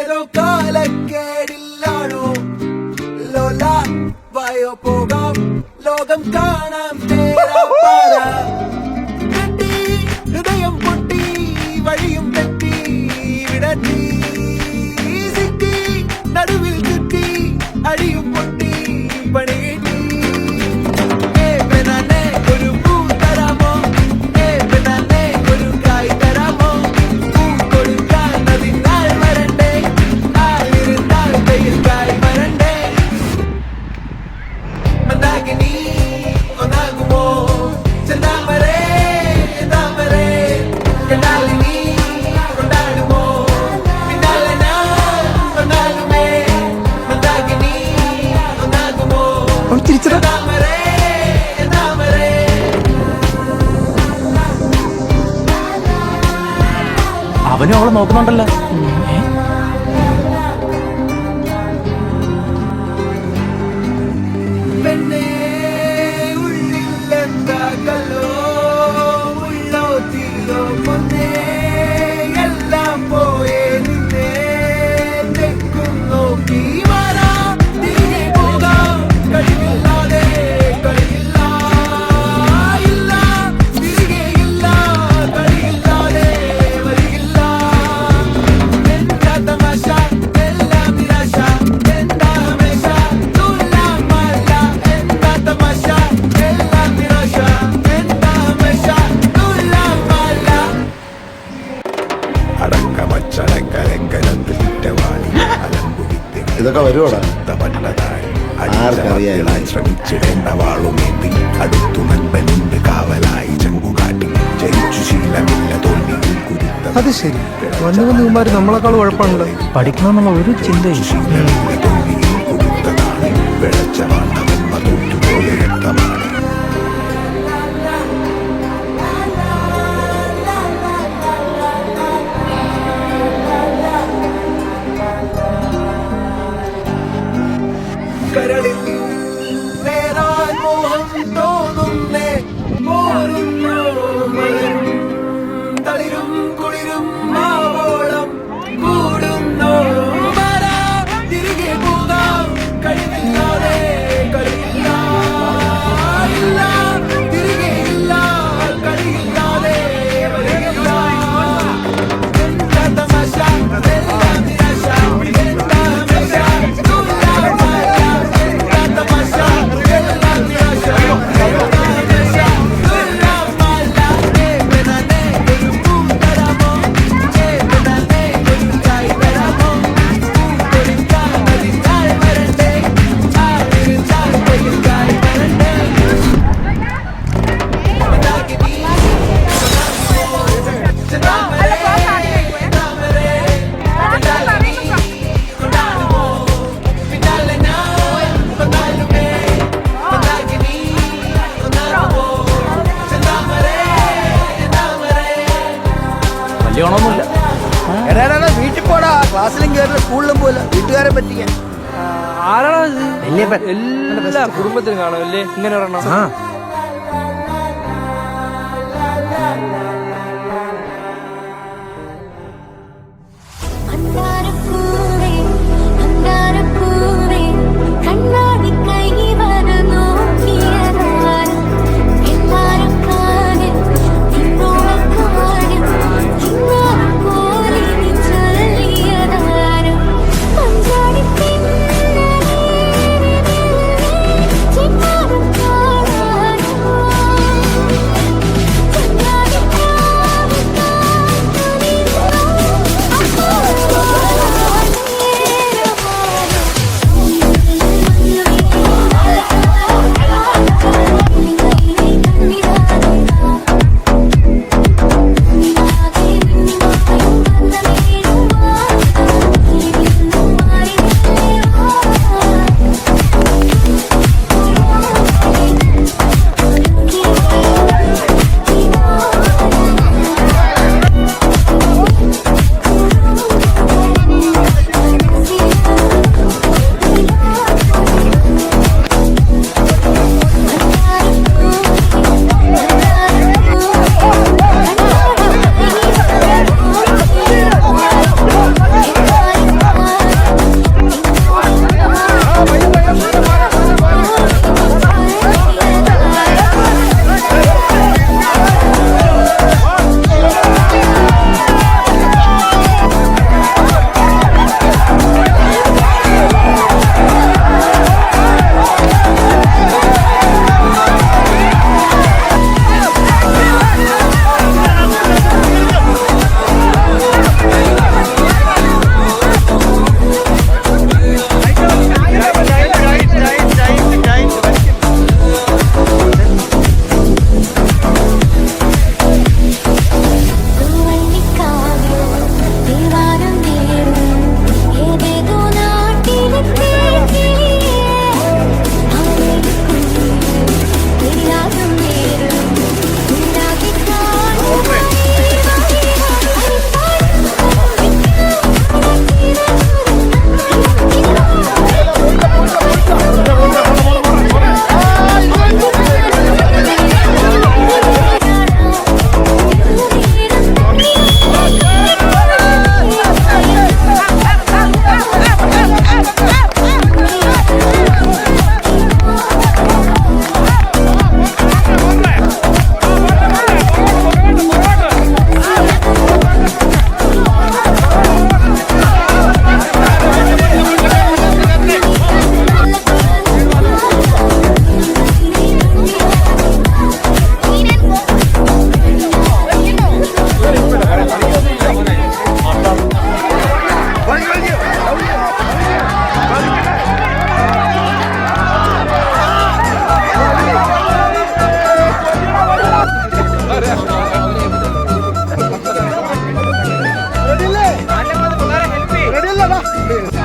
ഏതോ കാലക്കേടില്ലാണോ ലോല വായോ പോകാം ലോകം കാണാം കെട്ടി ഹൃദയം പൊട്ടി വഴിയും തെറ്റി വിടറ്റി സിറ്റി നടുവിൽ ചുറ്റി അടിയും പൊട്ടി പണി ഒരു പൂ തരാമോ ഒരു കായ് തരാമോ പൂ കൊടുക്കാൻ അതിനാൾ വരണ്ടേ ആയിരുന്നാൽ വെയിൽ കായ് വരണ്ടേ മന്ദാകിനി ഒന്നാകുമോ ചെന്താമരേ താമരേ കണ്ടാലിനി കൊണ്ടാടുമോ പിന്നാലെ ഞാൻ കൊണ്ടാടുമേ മന്ദാകിനി ഒന്നാകുമോ ചെന്താമരേ താമരേ അവനും അവളെ നോക്കുന്നുണ്ടല്ലോ. പെണ്ണേ ഉള്ളിൽ എന്താകല്ലോ ഉള്ളോ തീയോ പൊന്നേ എല്ലാം പോയേ നിന്നേ തെക്കും നോക്കി വരാ തിരികെ പോകാം കഴിവില്ലാതെ കളിയില്ല ഇല്ല തിരികെ ഇല്ല കളിയില്ലാതെ വരികില്ല എന്താ തമാശ എല്ലാം നിരാശ എന്താ ഹമേശ തുല്ലാം മല്ല എന്താ തമാശ എല്ലാം നിരാശ എന്താ ഹമേശ തുല്ലാം മല്ല ഇതൊക്കെ വരുവാടാ ആർക്കറിയാം. ശ്രമിച്ചിടേണ്ട വാളുമേന്തി അടുത്തു നൻപനുണ്ട് കാവലായി ചെങ്കുകാട്ടി ജയിച്ചു ശീലമില്ല തോൽവിയിൽ കുരുത്ത അത് ശരി വന്യവന്യമാര് നമ്മളെക്കാൾ കുഴപ്പമുണ്ടല്ലോ. പഠിക്കണമെന്നുള്ള ഒരു ചിന്തയും ശീലമില്ല തോൽവിയിൽ കുരുത്തതാണ് വെളച്ചമാണ്ടവന്മ തോറ്റുപോലെ രക്തമാണ് കരളിൽ നേരാൻ മോഹം തോന്നുന്നേ പോരുന്നോ മലരും തളിരും കുളിരും മാവോളം കൂടുന്നോ വരാ തിരികെ പോകാം കഴിവില്ലാതെ കളിയില്ല ഇല്ല തിരികെ ഇല്ല കളിയില്ലാതെ വരികില്ല എന്താ തമാശ എല്ലാം നിരാശ എന്താ ഹമേശ തുല്ലാം മല്ല എന്താ തമാശ എല്ലാം നിരാശ എന്താ ഹമേശ തുല്ലാം മല്ല പെണ്ണേ ഒരു പൂ തരാമോ പെണ്ണേ ഒരു കായ് തരാമോ പൂ കൊടുക്കാൻ അതിനാൾ വരണ്ടേ ആയിരുന്നാൽ വെയിൽ കായ് വരണ്ടേ മന്ദാകിനി ചെന്താമരേ താമരേ കണ്ടാലിനി കൊണ്ടാടുമോ പിന്നാലെ ഞാൻ കൊണ്ടാടുമേ മന്ദാകിനി ഒന്നാകുമോ ചെന്താമരേ താമരേ വലിയ ഓണമൊന്നുമില്ല. എടാ വീട്ടിൽ പോടാ, ക്ലാസ്സിലും കയറില്ല സ്കൂളിലും പോലെ വീട്ടുകാരെ പറ്റിക്കാൻ. ആരാണോ എല്ലാ കുടുംബത്തിലും കാണുമല്ലേ ഇങ്ങനെ ഒരെണ്ണം? അന്താരപ്പൂവേ അന്താരപ്പൂവേ കണ്ണാടി കൈ വര നോക്കിയതാരും എല്ലാരും കാണിൽ നിന്നോളക്കാരും ഇന്നാലും പോലെ നീ ചൊല്ലിയതാരും പഞ്ചാടി ചെന്നാലും കാണാനോ ചങ്ങാടി ഉണ്ട്